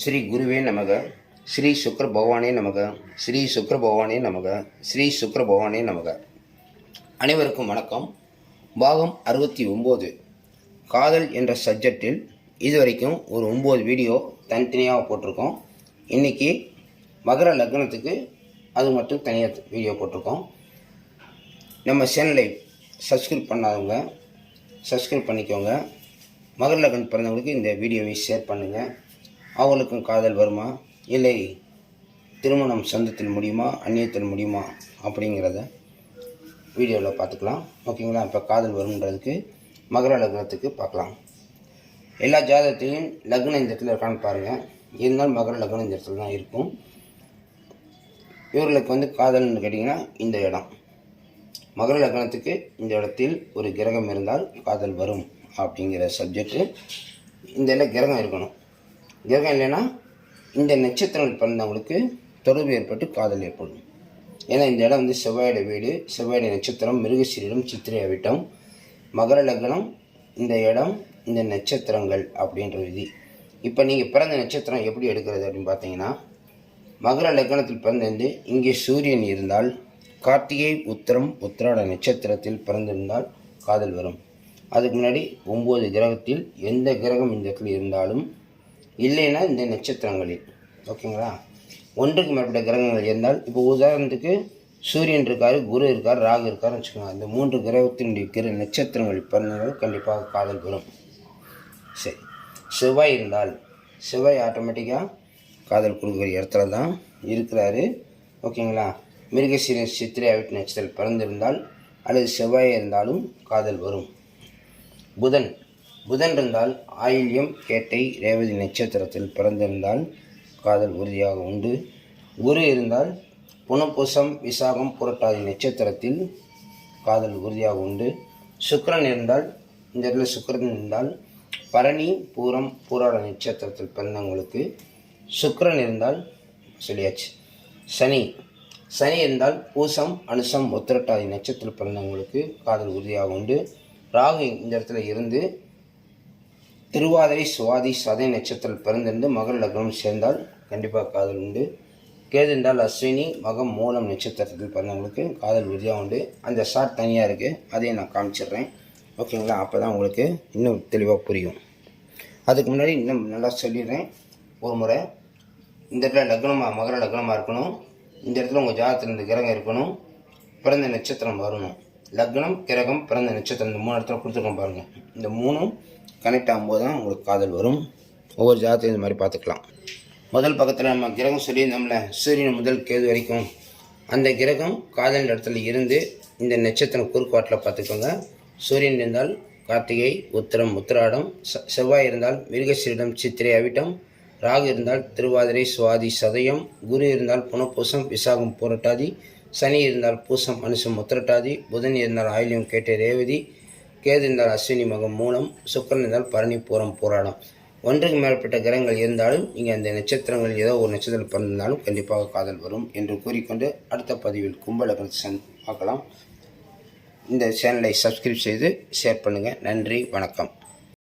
ஸ்ரீ குருவே நமக. ஸ்ரீ சுக்கர பகவானே நமக. ஸ்ரீ சுக்கர பகவானே நமக. ஸ்ரீ சுக்கர பகவானே நமக. அனைவருக்கும் வணக்கம். பாகம் 69 காதல் என்ற சப்ஜெக்டில் இதுவரைக்கும் ஒரு 9 வீடியோ தனித்தனியாக போட்டிருக்கோம். இன்றைக்கி மகர லக்னத்துக்கு அது மட்டும் தனியாக வீடியோ போட்டிருக்கோம். நம்ம சேனலை சப்ஸ்கிரைப் பண்ணாதவங்க சப்ஸ்கிரைப் பண்ணிக்கோங்க. மகர லக்னம் பிறந்தவங்களுக்கு இந்த வீடியோவை ஷேர் பண்ணுங்கள். அவங்களுக்கும் காதல் வருமா, இல்லை திருமணம் சொந்தத்தில் முடியுமா, அந்நியத்தில் முடியுமா அப்படிங்கிறத வீடியோவில் பார்த்துக்கலாம். ஓகேங்களா? இப்போ காதல் வரும்ன்றதுக்கு மகர லக்னத்துக்கு பார்க்கலாம். எல்லா ஜாதகத்தையும் லக்னம் இந்த இடத்துல இருக்கான்னு பாருங்கள். இருந்தாலும் மகர லக்னம் இந்த இடத்துல தான் இருக்கும். இவர்களுக்கு காதல்னு கேட்டிங்கன்னா இந்த இடம் மகர லக்னத்துக்கு இந்த இடத்தில் ஒரு கிரகம் இருந்தால் காதல் வரும் அப்படிங்கிற சப்ஜெக்டு. இந்த இடம் கிரகம் இருக்கணும். கிரகம் இல்லைன்னா இந்த நட்சத்திரங்கள் பிறந்தவங்களுக்கு தொடர்பு ஏற்பட்டு காதல் ஏற்படும். ஏன்னா இந்த இடம் செவ்வாயோட வீடு, செவ்வாயோட நட்சத்திரம் மிருகசீரிடம், சித்திரை அவிட்டம், மகர லக்னம், இந்த இடம், இந்த நட்சத்திரங்கள் அப்படின்ற விதி. இப்போ நீங்கள் பிறந்த நட்சத்திரம் எப்படி எடுக்கிறது அப்படின்னு பார்த்தீங்கன்னா, மகர லக்னத்தில் பிறந்திருந்து இங்கே சூரியன் இருந்தால் கார்த்திகை உத்திரம் உத்திராட நட்சத்திரத்தில் பிறந்திருந்தால் காதல் வரும். அதுக்கு முன்னாடி 9 கிரகத்தில் எந்த கிரகம் இந்த இடத்துல இருந்தாலும் இல்லைன்னா இந்த நட்சத்திரங்களில், ஓகேங்களா, ஒன்றுக்கு மேற்பட்ட கிரகங்கள் இருந்தால், இப்போ உதாரணத்துக்கு சூரியன் இருக்கார், குரு இருக்கார், ராகு இருக்காருன்னு வச்சுக்கோங்க. அந்த 3 கிரகத்தினுடைய நட்சத்திரங்கள் பிறந்தால் கண்டிப்பாக காதல் வரும். சரி, செவ்வாய் இருந்தால் செவ்வாய் ஆட்டோமேட்டிக்காக காதல் கொடுக்குற இடத்துல தான் இருக்கிறாரு. ஓகேங்களா? மிருகசீரிடம், சித்திரை அவிட்ட நட்சத்திரம் பிறந்திருந்தால் அல்லது செவ்வாய் இருந்தாலும் காதல் வரும். புதன் இருந்தால் ஆயில்யம், கேட்டை, ரேவதி நட்சத்திரத்தில் பிறந்திருந்தால் காதல் உறுதியாக உண்டு. குரு இருந்தால் புனப்பூசம், விசாகம், புரட்டாதி நட்சத்திரத்தில் காதல் உறுதியாக உண்டு. சுக்கிரன் இருந்தால், இந்த இடத்துல சுக்கிரன் இருந்தால் பரணி, பூரம், பூராட நட்சத்திரத்தில் பிறந்தவங்களுக்கு சுக்கிரன் இருந்தால் சொல்லியாச்சு. சனி இருந்தால் பூசம், அனுசம், உத்திரட்டாதி நட்சத்திரத்தில் பிறந்தவங்களுக்கு காதல் உறுதியாக உண்டு. ராகு இந்த இடத்துல இருந்து திருவாதிரை, சுவாதி, சதய நட்சத்திரத்தில் பிறந்திருந்து மகர லக்னம் சேர்ந்தால் கண்டிப்பாக காதல் உண்டு. கேது இருந்தால் அஸ்வினி, மகம், மூலம் நட்சத்திரத்தில் பிறந்தவங்களுக்கு காதல் உறுதியாக உண்டு. அந்த ஷார்ட் தனியாக இருக்குது, அதையும் நான் காமிச்சிடுறேன். ஓகேங்களா? அப்போ தான் உங்களுக்கு இன்னும் தெளிவாக புரியும். அதுக்கு முன்னாடி இன்னும் நல்லா சொல்லிடுறேன் ஒரு முறை. இந்த இடத்துல லக்னமாக, மகர லக்னமாக இருக்கணும். இந்த இடத்துல உங்கள் ஜாதகத்தில் இந்த கிரகம் இருக்கணும். பிறந்த நட்சத்திரம் வரணும். லக்னம், கிரகம், பிறந்த நட்சத்திரம், இந்த 3 இடத்துல கொடுத்துருக்கோம் பாருங்கள். இந்த 3ம் கனெக்ட் ஆகும்போது தான் உங்களுக்கு காதல் வரும். ஒவ்வொரு ஜாதகத்தையும் இந்த மாதிரி பார்த்துக்கலாம். முதல் பக்கத்தில் நம்ம கிரகம் சொல்லியிருந்தோம்ல, சூரியன் முதல் கேது வரைக்கும் அந்த கிரகம் காதல் இடத்துல இருந்து இந்த நட்சத்திரம் குறுக்காட்டில் பார்த்துக்கோங்க. சூரியன் இருந்தால் கார்த்திகை, உத்திரம், உத்திராடம், செவ்வாய் இருந்தால் மிருகசீரிடம், சித்திரை அவிட்டம், ராகு இருந்தால் திருவாதிரை, சுவாதி, சதயம், குரு இருந்தால் புனப்பூசம், விசாகம், புரட்டாதி, சனி இருந்தால் பூசம், அனுசம், உத்திரட்டாதி, புதன் இருந்தால் ஆயில்யம், கேட்டை, ரேவதி, கேது இருந்தால் அஸ்வினி, மகம், மூலம், சுக்கிரன் இருந்தால் பரணி, பூரம், பூராடம். ஒன்றுக்கு மேற்பட்ட கிரகங்கள் இருந்தாலும் நீங்கள் அந்த நட்சத்திரங்கள் ஏதோ ஒரு நட்சத்திரம் பிறந்திருந்தாலும் கண்டிப்பாக காதல் வரும் என்று கூறிக்கொண்டு அடுத்த பதிவில் கும்ப லக்னத்தை பார்க்கலாம். இந்த சேனலை சப்ஸ்கிரைப் செய்து ஷேர் பண்ணுங்கள். நன்றி, வணக்கம்.